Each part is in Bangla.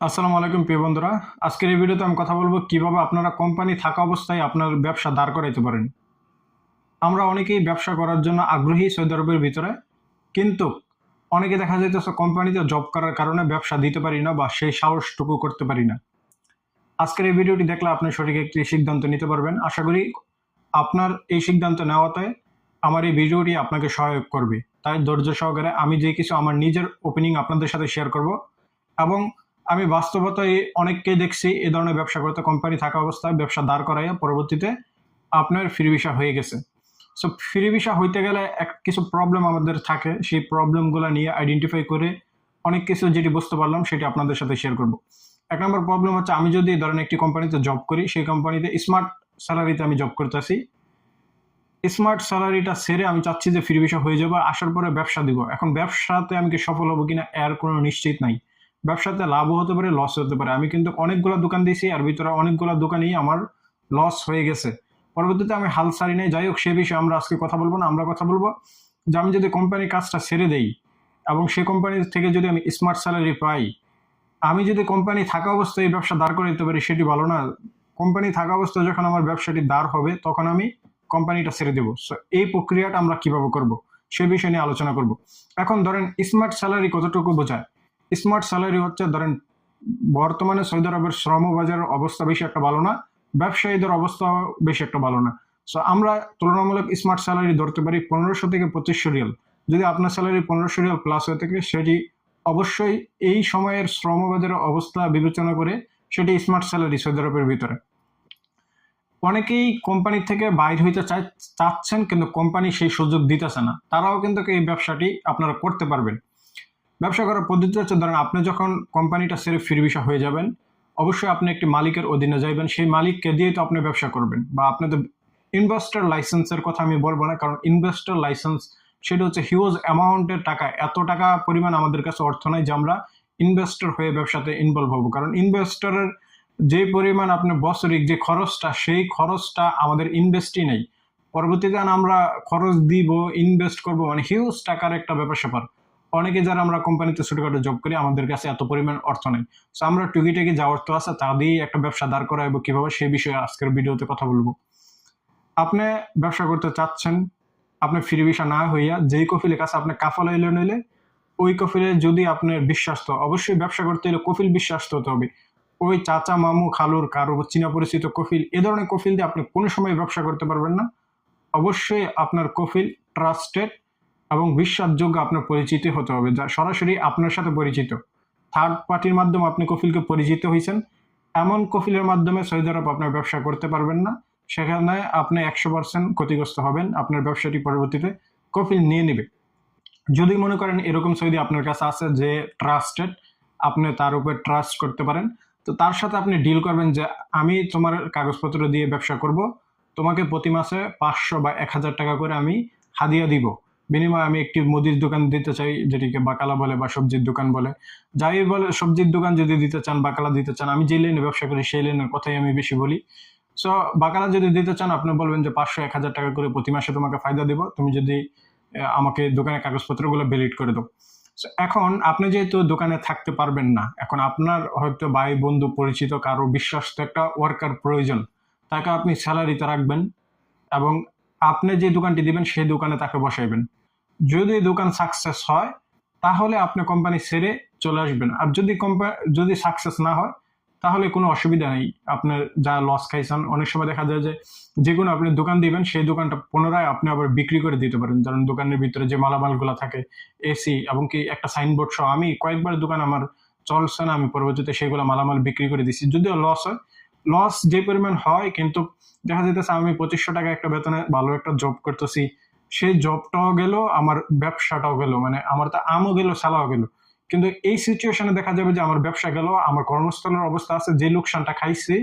আসসালামু আলাইকুম প্রিয় বন্ধুরা। আজকের এই ভিডিওতে আমি কথা বলবো কিভাবে আপনারা কোম্পানি থাকা অবস্থায় আপনার ব্যবসা দাঁড় করাইতে পারেন। আমরা অনেকেই ব্যবসা করার জন্য আগ্রহী সৌদি আরবের ভিতরে, কিন্তু অনেকে দেখা যাইতেছে কোম্পানিতে জব করার কারণে ব্যবসা দিতে পারি না বা সেই সাহসটুকু করতে পারি না। আজকের এই ভিডিওটি দেখলে আপনি সঠিক একটি সিদ্ধান্ত নিতে পারবেন। আশা করি আপনার এই সিদ্ধান্ত নেওয়াতে আমার এই ভিডিওটি আপনাকে সহায়ক করবে। তাই ধৈর্য সহকারে আমি যে কিছু আমার নিজের ওপিনিয়ন আপনাদের সাথে শেয়ার করব, এবং আমি বাস্তবতায় অনেককে দেখছি এই ধরনের ব্যবসা করতে কোম্পানি থাকা অবস্থায় ব্যবসা দাঁড় করাইয়া পরবর্তীতে আপনার ফ্রি ভিসা হয়ে গেছে। সো ফ্রি ভিসা হইতে গেলে কিছু প্রবলেম আমাদের থাকে, সেই প্রবলেমগুলো নিয়ে আইডেন্টিফাই করে অনেক কিছু যেটি বুঝতে পারলাম সেটি আপনাদের সাথে শেয়ার করব। এক নম্বর প্রবলেম হচ্ছে, আমি যদি ধরেন একটি কোম্পানিতে জব করি, সেই কোম্পানিতে স্মার্ট স্যালারিতে আমি জব করতেছি। স্মার্ট স্যালারিটা ছেড়ে আমি চাচ্ছি যে ফ্রি ভিসা হয়ে যাবে, আসার পরে ব্যবসা দিব। এখন ব্যবসাতে আমি কি সফল হবো কিনা এর কোনো নিশ্চিত নাই। ব্যবসাতে লাভও হতে পারে, লস হতে পারে। আমি কিন্তু অনেকগুলো দোকান দিয়েছি, আর ভিতরে অনেকগুলো দোকানই আমার লস হয়ে গেছে। পরবর্তীতে আমি হাল ছাড়ি নাই। যাই হোক, সে বিষয়ে আমরা আজকে কথা বলবো না। আমরা কথা বলবো যে আমি যদি কোম্পানির কাজটা ছেড়ে দেই এবং সে কোম্পানি থেকে যদি আমি স্মার্ট স্যালারি পাই, আমি যদি কোম্পানি থাকা অবস্থায় এই ব্যবসা দাঁড় করে দিতে পারি, সেটি ভালো না? কোম্পানি থাকা অবস্থায় যখন আমার ব্যবসাটি দাঁড় হবে, তখন আমি কোম্পানিটা ছেড়ে দেবো। সো এই প্রক্রিয়াটা আমরা কিভাবে করব, সে বিষয় নিয়ে আলোচনা করব। এখন ধরেন স্মার্ট স্যালারি কতটুকু বোঝায়? স্মার্ট স্যালারি হচ্ছে, ধরেন বর্তমানে সৌদি আরবের শ্রম বাজারের অবস্থা বেশি একটা ভালো না, ব্যবসায়ীদের অবস্থা বেশি একটা ভালো না। সো আমরা তুলনামূলক স্মার্ট স্যালারি ধরতে পারি 1500 থেকে 2500 রিয়াল। যদি আপনার স্যালারি 1500 রিয়াল প্লাস হয়ে থাকে, সেটি অবশ্যই এই সময়ের শ্রমবাজারের অবস্থা বিবেচনা করে সেটি স্মার্ট স্যালারি সৌদি আরবের ভিতরে। অনেকেই কোম্পানি থেকে বাইর হইতে চাচ্ছেন, কিন্তু কোম্পানি সেই সুযোগ দিতেছে না। তারাও কিন্তু এই ব্যবসাটি আপনারা করতে পারবেন। ব্যবসা করার পদ্ধতি হচ্ছে, ধরেন আপনি যখন কোম্পানিটা ছেড়ে ফ্রি ভিসা হয়ে যাবেন, অবশ্যই আপনি একটি মালিকের অধীনে যাইবেন। সেই মালিককে দিয়ে তো আপনি ব্যবসা করবেন, বা আপনাদের ইনভেস্টর লাইসেন্সের কথা আমি বলবো না, কারণ ইনভেস্টর লাইসেন্স সেটা হচ্ছে হিউজ অ্যামাউন্টের টাকা। এত টাকা পরিমাণ আমাদের কাছে অর্থ নাই যে আমরা ইনভেস্টর হয়ে ব্যবসাতে ইনভলভ হবো। কারণ ইনভেস্টরের যে পরিমাণ আপনার বছরিক যে খরচটা, সেই খরচটা আমাদের ইনভেস্টই নেই। পরবর্তীতে আমরা খরচ দিব, ইনভেস্ট করব, মানে হিউজ টাকার একটা ব্যাপার স্যাপার। অনেকে যারা আমরা কোম্পানিতে ছোটখাটো জব করি, আমাদের কাছে এত পরিমাণ অর্থ নেই। সো আমরা টুকিটাকি যা অর্থ আছে তা দিয়েই একটা ব্যবসা দাঁড় করাবো কিভাবে, সেই বিষয়ে আজকের ভিডিওতে কথা বলবো। আপনি ব্যবসা করতে চাচ্ছেন, আপনি ফ্রি ভিসা না হইয়া যেই কফিলের কাছে আপনি কাফালা এলে নইলে, ওই কফিলে যদি আপনার বিশ্বাস্ত, অবশ্যই ব্যবসা করতে হলে কফিল বিশ্বাস্ত হতে হবে। ওই চাচা মামু খালুর কারো চীনা পরিচিত কফিল, এ ধরনের কফিল দিয়ে আপনি কোনো সময় ব্যবসা করতে পারবেন না। অবশ্যই আপনার কফিল ট্রাস্টেড এবং বিশ্বাসযোগ্য আপনার পরিচিত হতে হবে, যা সরাসরি আপনার সাথে পরিচিত। থার্ড পার্টির মাধ্যমে আপনি কফিলকে পরিচিত হয়েছেন, এমন কফিলের মাধ্যমে সৌদি আরব আপনার ব্যবসা করতে পারবেন না। সেখানে আপনি 100% ক্ষতিগ্রস্ত হবেন। আপনার ব্যবসাটি পরবর্তীতে কফিল নিয়ে নেবে। যদি মনে করেন এরকম সৌদি আপনার কাছে আছে যে ট্রাস্টেড, আপনি তার উপর ট্রাস্ট করতে পারেন, তো তার সাথে আপনি ডিল করবেন যে আমি তোমার কাগজপত্র দিয়ে ব্যবসা করব, তোমাকে প্রতি মাসে 500 বা 1000 টাকা করে আমি হাদিয়া দিব। বিনিময়ে আমি একটি মুদির দোকান দিতে চাই, যেটিকে বাকালা বলে বা সবজির দোকান বলে। যাই বলে, সবজির দোকান যদি দিতে চান, বাকালা দিতে চান, আমি যে লাইনে ব্যবসা করি সেই লাইনের কথাই আমি বেশি বলি। সো বাকালা যদি দিতে চান, আপনি বলবেন যে 500-1000 টাকা করে প্রতি মাসে তোমাকে ফায়দা দিব, তুমি যদি আমাকে দোকানের কাগজপত্রগুলো ভ্যালিড করে দাও। এখন আপনি যেহেতু দোকানে থাকতে পারবেন না, এখন আপনার হয়তো ভাই বন্ধু পরিচিত কারো বিশ্বস্ত একটা ওয়ার্কার প্রয়োজন, তাকে আপনি স্যালারিতে রাখবেন এবং আপনি যে দোকানটি দিবেন সেই দোকানে তাকে বসাইবেন। যদি দোকান সাকসেস হয়, তাহলে আপনি কোম্পানি ছেড়ে চলে আসবেন। আর যদি সাকসেস না হয়, তাহলে কোনো অসুবিধা নেই। আপনার যা লস খাইছেন, অনেক সময় দেখা যায় যে যে কোনো আপনি দোকান দিবেন, সেই দোকানটা পুনরায় আপনি আবার বিক্রি করে দিতে পারেন। কারণ দোকানের ভিতরে যে মালামালগুলো থাকে, এসি এবং কি একটা সাইনবোর্ড সহ, আমি কয়েকবার দোকান আমার চলছে না, আমি পরবর্তীতে সেগুলো মালামাল বিক্রি করে দিচ্ছি। যদিও লস হয়, লস যে পরিমাণ হয়, কিন্তু দেখা যেতেছে আমি 2500 টাকা একটা বেতনে ভালো একটা জব করতেছি, সেই জবটাও গেল, আমার ব্যবসাটাও গেল, মানে আমার তো আমও গেল, সালাও গেল। কিন্তু এই সিচুয়েশনে দেখা যাবে যে আমার ব্যবসা গেল, আমার কর্মস্থলের অবস্থা আছে, যে লোকসানটা খাইছি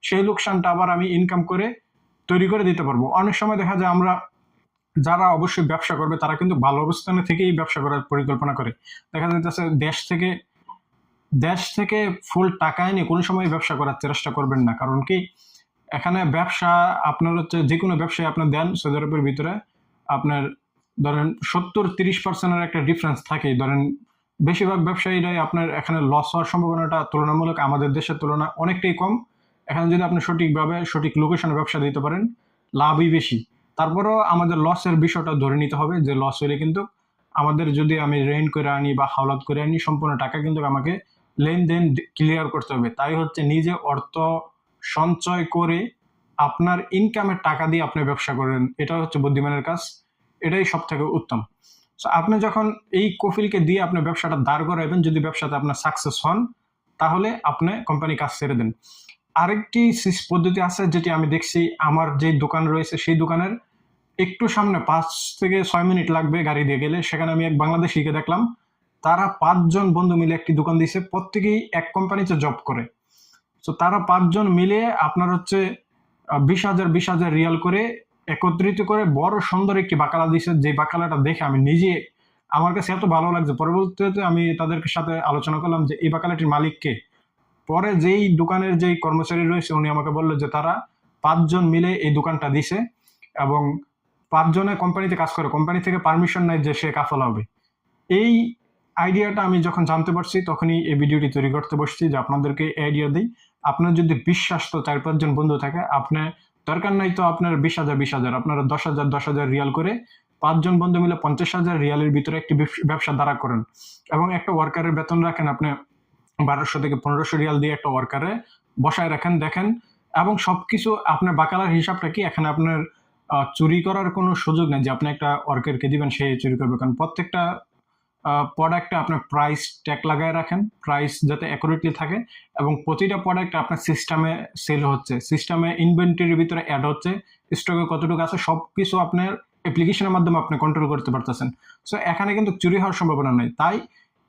সেই লোকসানটা আবার আমি ইনকাম করে তৈরি করে দিতে পারবো। অনেক সময় দেখা যায় আমরা যারা অবশ্যই ব্যবসা করবে, তারা কিন্তু ভালো অবস্থানে থেকেই ব্যবসা করার পরিকল্পনা করে। দেখা যাচ্ছে দেশ থেকে ফুল টাকা এনে কোনো সময় ব্যবসা করার চেষ্টা করবেন না। কারণ কি, এখানে ব্যবসা আপনার হচ্ছে, যে কোনো ব্যবসায় আপনার দেন সৌদি আরবের ভিতরে, আপনার ধরেন 70-30% একটা ডিফারেন্স থাকে। ধরেন বেশিরভাগ ব্যবসায়ীরাই আপনার এখানে লস হওয়ার সম্ভাবনাটা তুলনামূলক আমাদের দেশের তুলনায় অনেকটাই কম। এখানে যদি আপনি সঠিকভাবে সঠিক লোকেশনে ব্যবসা দিতে পারেন, লাভই বেশি। তারপরেও আমাদের লসের বিষয়টা ধরে নিতে হবে যে লস হলে কিন্তু আমাদের, যদি আমি রেন্ট করে আনি বা হাওলাত করে আনি, সম্পূর্ণ টাকা কিন্তু আমাকে লেনদেন ক্লিয়ার করতে হবে। তাই হচ্ছে নিজে অর্থ সঞ্চয় করে আপনার ইনকামের টাকা দিয়ে আপনি ব্যবসা করেন, এটা হচ্ছে বুদ্ধিমানের কাজ, এটাই সব থেকে উত্তম। সো আপনি যখন এই কফিলকে দিয়ে আপনি ব্যবসাটা দাঁড় করাবেন, যদি ব্যবসাতে আপনার সাকসেস হন, তাহলে আপনি কোম্পানি কাজ ছেড়ে দেন। আরেকটি পদ্ধতি আছে যেটি আমি দেখছি, আমার যে দোকান রয়েছে সেই দোকানের একটু সামনে 5 থেকে 6 মিনিট লাগবে গাড়ি দিয়ে গেলে, সেখানে আমি এক বাংলাদেশিকে দেখলাম, তারা 5 জন বন্ধু মিলে একটি দোকান দিয়েছে, প্রত্যেকেই এক কোম্পানিতে জব করে। তো তারা 5 জন মিলে আপনার হচ্ছে 20,000 রিয়াল করে একত্রিত করে বড় সুন্দর একটি বাকালা দিয়েছে, যে বাকালাটা দেখে আমি নিজে, আমার কাছে এত ভালো লাগছে। পরবর্তীতে আমি তাদের সাথে আলোচনা করলাম যে এই বাকালাটির মালিক কে। পরে যেই দোকানের যেই কর্মচারী রয়েছে উনি আমাকে বললো যে তারা 5 জন মিলে এই দোকানটা দিছে এবং 5 জনে কোম্পানিতে কাজ করে, কোম্পানি থেকে পারমিশন নেয় যে সে কাফালা হবে। এই আইডিয়াটা আমি যখন জানতে পারছি তখনই এই ভিডিওটি তৈরি করতে বসছি, যে আপনাদেরকে আইডিয়া দিই। আপনার যদি বিশ্বাস তো 4-5 জন বন্ধু থাকে, আপনি দরকার নাই তো আপনার 20,000 আপনারা 10,000 রিয়াল করে 5 জন বন্ধু মিলে 50,000 রিয়ালের ভিতরে একটি ব্যবসা দাঁড়া করেন এবং একটা ওয়ার্কারের বেতন রাখেন আপনি 1200 থেকে 1500 রিয়াল দিয়ে একটা ওয়ার্কারে বসায় রাখেন, দেখেন। এবং সবকিছু আপনার বাকালার হিসাবটা কি, এখানে আপনার চুরি করার কোনো সুযোগ নেই যে আপনি একটা ওয়ার্কারকে দিবেন সে চুরি করবে, কারণ প্রত্যেকটা প্রোডাক্টে আপনার প্রাইস ট্যাগ লাগায় রাখেন, প্রাইস যাতে অ্যাকুরেটলি থাকে, এবং প্রতিটা প্রোডাক্ট আপনার সিস্টেমে সেল হচ্ছে, সিস্টেমে ইনভেন্টরির ভিতরে অ্যাড হচ্ছে, স্টকে কতটুকু আছে সবকিছু আপনার অ্যাপ্লিকেশনের মাধ্যমে আপনি কন্ট্রোল করতে পারতেছেন। সো এখানে কিন্তু চুরি হওয়ার সম্ভাবনা নেই। তাই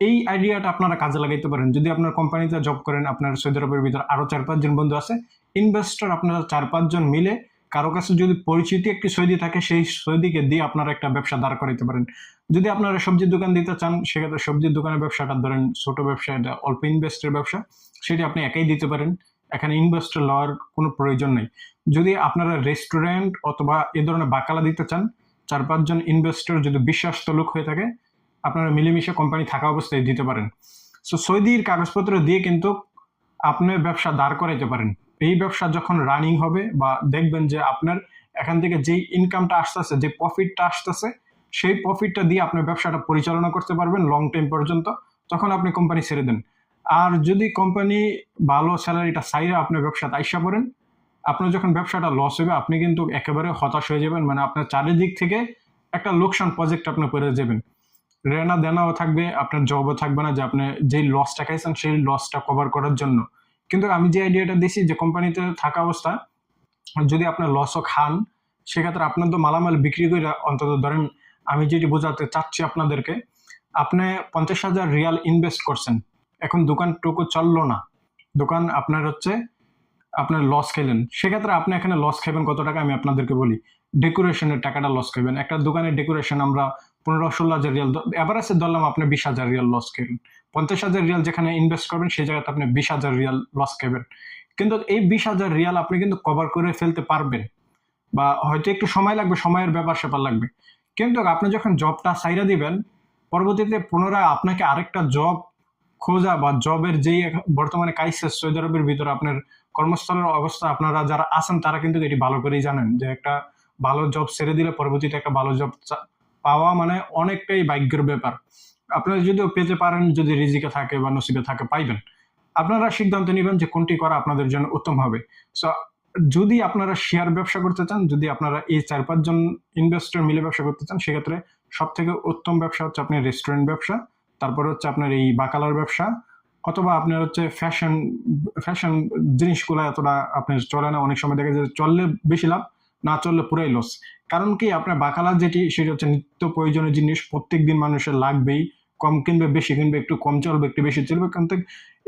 এই আইডিয়াটা আপনারা কাজে লাগাইতে পারেন। যদি আপনার কোম্পানিতে জব করেন, আপনার সৌদি আরবের ভিতরে আরো 4-5 জন বন্ধু আছে ইনভেস্টর, আপনারা 4-5 জন মিলে কারো কাছে যদি পরিচিতি একটি সৌদি থাকে, সেই সৌদিকে দিয়ে আপনারা একটা ব্যবসা দাঁড় করাইতে পারেন। যদি আপনারা সবজির দোকান দিতে চান, সেক্ষেত্রে সবজির দোকানের ব্যবসাটা ধরেন ছোট ব্যবসা, এটা অল্প ইনভেস্টের ব্যবসা, সেটি আপনি একাই দিতে পারেন, এখানে ইনভেস্টর লওয়ার কোনো প্রয়োজন নেই। যদি আপনারা রেস্টুরেন্ট অথবা এ ধরনের বাকালা দিতে চান, 4-5 জন ইনভেস্টর যদি বিশ্বাস্ত লোক হয়ে থাকে, আপনারা মিলেমিশে কোম্পানি থাকা অবস্থায় দিতে পারেন। সো সৌদির কাগজপত্র দিয়ে কিন্তু আপনি ব্যবসা দাঁড় করাইতে পারেন। এই ব্যবসা যখন রানিং হবে বা দেখবেন যে আপনার এখান থেকে যেই ইনকামটা আসতেছে, যে প্রফিটটা আসতেছে, সেই প্রফিটটা দিয়ে আপনি ব্যবসাটা পরিচালনা করতে পারবেন লং টাইম পর্যন্ত, তখন আপনি কোম্পানি ছেড়ে দেন। আর যদি কোম্পানি ভালো স্যালারিটা চাইলে আপনি ব্যবসাতে আইসা পড়েন, আপনার যখন ব্যবসাটা লস হবে আপনি কিন্তু একেবারে হতাশ হয়ে যাবেন, মানে আপনার চারিদিক থেকে একটা লোকসান প্রজেক্ট আপনি করে যাবেন, রেনা দেনাও থাকবে, আপনার জবও থাকবে না, যে আপনি যেই লসটা খাইছেন সেই লসটা কভার করার জন্য। কিন্তু আমি যে আইডিয়াটা দিছি যে কোম্পানিতে থাকা অবস্থা যদি আপনার লসও খান, সেক্ষেত্রে আপনার তো মালামাল বিক্রি করে অন্তত ধরেন, আমি যেটি বোঝাতে চাচ্ছি আপনাদেরকে, আপনি 50,000 রিয়াল ইনভেস্ট করছেন, এখন দোকানটুকু চললো না, দোকান আপনার হচ্ছে আপনার লস খেলেন, সেক্ষেত্রে আপনি এখানে লস খাবেন কত টাকা আমি আপনাদেরকে বলি। ডেকোরেশনের টাকাটা লস খাবেন, একটা দোকানের ডেকোরেশন আমরা 15-16,000 রিয়াল, এভারেজে ধরলাম আপনি 20,000 রিয়াল লস খেলেন। 50,000 রিয়াল যেখানে ইনভেস্ট করবেন সেই জায়গাতে আপনি 20,000 রিয়াল লস খাবেন। কিন্তু এই 20,000 রিয়াল আপনি কিন্তু কভার করে ফেলতে পারবেন, বা হয়তো একটু সময় লাগবে, সময়ের ব্যাপার স্যাপার লাগবে, কিন্তু আপনি যখন জবটা ছাইরা দিবেন, পরবর্তীতে পুনরায় আপনাকে আরেকটা জব খোঁজা বা জবের যেই বর্তমানে ক্রাইসিস সৌদি আরবের ভিতরে আপনার কর্মস্থলের অবস্থা, আপনারা যারা আছেন তারা কিন্তু এটি ভালো করেই জানেন যে একটা ভালো জব ছেড়ে দিলে পরবর্তীতে একটা ভালো জব পাওয়া মানে অনেকটাই ভাগ্যের ব্যাপার। আপনারা যদিও পেতে পারেন, যদি রিজিকে থাকে বা নসিবে থাকে পাইবেন, আপনারা সিদ্ধান্ত নেবেন যে কোনটি করা আপনাদের জন্য উত্তম হবে। সো যদি আপনারা শেয়ার ব্যবসা করতে চান, যদি আপনারা এই 4-5 জন ইনভেস্টর মিলে ব্যবসা করতে চান, সেক্ষেত্রে সব থেকে উত্তম ব্যবসা হচ্ছে আপনার রেস্টুরেন্ট ব্যবসা, তারপর হচ্ছে আপনার এই বাকালার ব্যবসা, অথবা আপনার হচ্ছে ফ্যাশন ফ্যাশন জিনিসগুলো এতটা আপনার চলে না, অনেক সময় দেখা যায় চললে বেশি লাভ, না চললে পুরাই লস। কারণ কি, আপনার বাকালার যেটি সেটি হচ্ছে নিত্য প্রয়োজনীয় জিনিস, প্রত্যেক দিন মানুষের লাগবেই, কম কিনবে বেশি কিনবে, একটু কম চলবে একটু বেশি চলবে, কিন্তু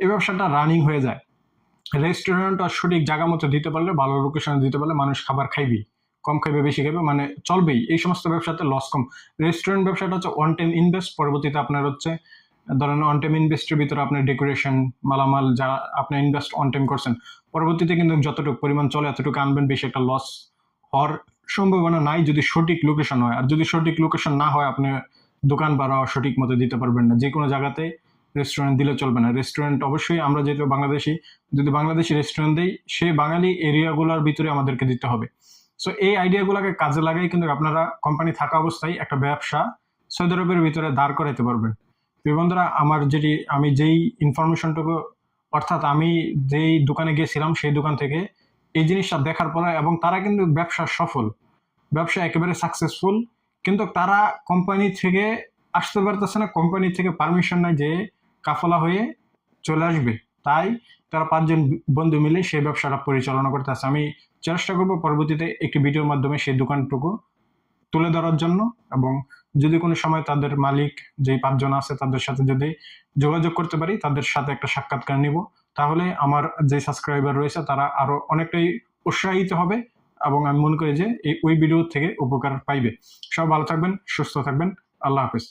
এই ব্যবসাটা রানিং হয়ে যায়। রেস্টুরেন্ট আর সঠিক জায়গা মতো দিতে পারলে, ভালো লোকেশনে দিতে পারলে মানুষ খাবার খাইবেই, কম খাইবে বেশি খাইবে, মানে চলবেই, এই সমস্ত ব্যবসাতে লস কম। রেস্টুরেন্ট ব্যবসাটা হচ্ছে ওয়ান টাইম ইনভেস্ট, পরবর্তীতে আপনার হচ্ছে ধরেন ওয়ান টাইম ইনভেস্টের ভিতরে আপনার ডেকোরেশন মালামাল যা আপনি ইনভেস্ট অন টাইম করছেন, পরবর্তীতে কিন্তু যতটুকু পরিমাণ চলে এতটুকু আনবেন, বেশি একটা লস হওয়ার সম্ভাবনা নাই যদি সঠিক লোকেশন হয়। আর যদি সঠিক লোকেশন না হয়, আপনি দোকান ভাড়া সঠিক মতো দিতে পারবেন না। যে কোনো জায়গাতে রেস্টুরেন্ট দিলে চলবে না। রেস্টুরেন্ট অবশ্যই আমরা যেহেতু বাংলাদেশি, যদি বাংলাদেশি রেস্টুরেন্ট দিই, সেই বাঙালি এরিয়াগুলোর ভিতরে আমাদেরকে দিতে হবে। সো এই আইডিয়াগুলোকে কাজে লাগাই কিন্তু আপনারা কোম্পানি থাকা অবস্থায় একটা ব্যবসা সৌদি আরবের ভিতরে দাঁড় করাইতে পারবেন। প্রিয় বন্ধুরা, আমি যেই ইনফরমেশনটুকু, অর্থাৎ আমি যেই দোকানে গিয়েছিলাম সেই দোকান থেকে এই জিনিসটা দেখার পরে, এবং তারা কিন্তু ব্যবসা সফল, ব্যবসা একেবারে সাকসেসফুল, কিন্তু তারা কোম্পানি থেকে আসতে পারতেছে না, কোম্পানি থেকে পারমিশন নাই যে কাফলা হয়ে চলে আসবে। তাই তারা 5 জন বন্ধু মিলে সেই ব্যবসাটা পরিচালনা করতেছে। আমি চেষ্টা করবো পরবর্তীতে একটি ভিডিওর মাধ্যমে সেই দোকানটুকু তুলে ধরার জন্য, এবং যদি কোনো সময় তাদের মালিক যেই 5 জন আছে তাদের সাথে যদি যোগাযোগ করতে পারি, তাদের সাথে একটা সাক্ষাৎকার নিব, তাহলে আমার যে সাবস্ক্রাইবার রয়েছে তারা আরো অনেকটাই উৎসাহিত হবে, এবং আমি মনে করি যে ওই ভিডিও থেকে উপকার পাইবে। সব ভালো থাকবেন, সুস্থ থাকবেন। আল্লাহ হাফেজ।